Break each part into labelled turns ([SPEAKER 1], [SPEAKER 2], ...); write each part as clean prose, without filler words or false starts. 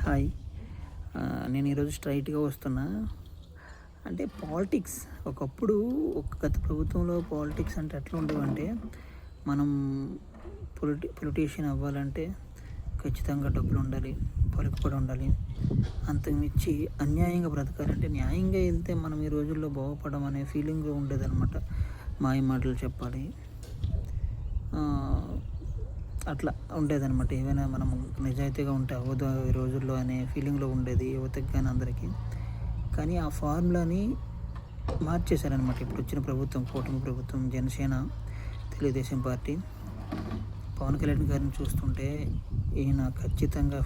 [SPEAKER 1] Hi. నేను ఈరోజు స్ట్రైట్‌గా వస్తున్నా. అంటే పాలిటిక్స్ ఒకప్పుడు గత ప్రభుత్వంలో పాలిటిక్స్ అంటే ఎట్లా ఉండేవంటే, మనం పొలిటీషియన్ అవ్వాలంటే ఖచ్చితంగా డబ్బులుండాలి, పలుకుబడి ఉండాలి. అంతకుమించి అన్యాయంగా బ్రతకాలంటే న్యాయంగా వెళ్తే మనం ఈ రోజుల్లో బాగుపడం అనే ఫీలింగ్ ఉండేదనమాట. మాయ మాటలు చెప్పాలి. అట్లా ఉండేదనమాట. ఏవైనా మనము నిజాయితీగా ఉంటే అవ్వదు ఈ రోజుల్లో అనే ఫీలింగ్‌లో ఉండేది యువతకి గాని అందరికీ. కానీ ఆ ఫార్ములాని మార్చేశారనమాట. ఇప్పుడు వచ్చిన ప్రభుత్వం, కూటమి ప్రభుత్వం, జనసేన, తెలుగుదేశం పార్టీ. పవన్ కళ్యాణ్ గారిని చూస్తుంటే ఈయన ఖచ్చితంగా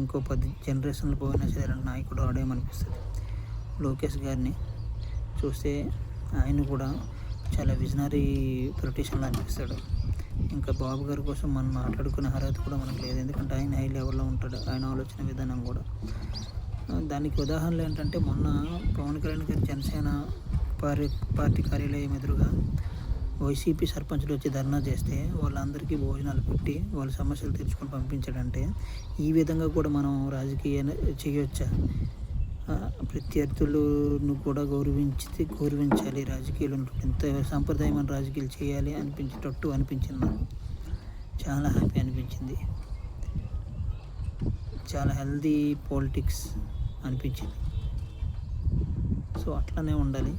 [SPEAKER 1] ఇంకో 10 జనరేషన్లు పోయినా సరే ఇలాంటి నాయకుడు రాడేమనిపిస్తది. లోకేష్ గారిని చూస్తే ఆయన కూడా చాలా విజనరీ పొలిటీషియన్‌లా అనిపిస్తాడు. ఇంకా బాబు గారి కోసం మనం మాట్లాడుకునే అర్హత కూడా మనకు లేదు. ఎందుకంటే ఆయన హై లెవెల్‌లో ఉంటాడు. ఆయన ఆలోచన విధానం కూడా. దానికి ఉదాహరణలు ఏంటంటే, మొన్న పవన్ కళ్యాణ్ గారు జనసేన పార్టీ కార్యాలయం ఎదురుగా వైసీపీ సర్పంచులు వచ్చి ధర్నా చేస్తే వాళ్ళందరికీ భోజనాలు పెట్టి వాళ్ళ సమస్యలు తీర్చుకొని పంపించాడంటే, ఈ విధంగా కూడా మనం చేయొచ్చా? ప్రత్యర్థులను కూడా గౌరవించాలి రాజకీయాలు. ఎంత సాంప్రదాయమైన రాజకీయాలు చేయాలి అనిపించేటట్టు అనిపించింది నాకు. చాలా హ్యాపీ అనిపించింది. చాలా హెల్దీ పాలిటిక్స్ అనిపించింది. సో అట్లనే ఉండాలి.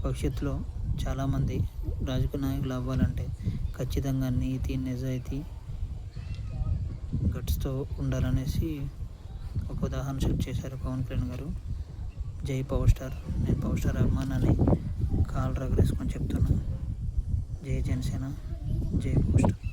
[SPEAKER 1] భవిష్యత్తులో చాలామంది రాజకీయ నాయకులు అవ్వాలంటే ఖచ్చితంగా నీతి, నిజాయితీ, గట్స్తో ఉండాలనేసి ఒక ఉదాహరణ సెట్ చేశారు పవన్ కళ్యాణ్ గారు. జై పవర్ స్టార్. నేను పవర్ స్టార్ అభిమానాన్ని కాళ్ళు రగరేసుకొని చెప్తున్నా. జై జనసేన, జై పవర్ స్టార్.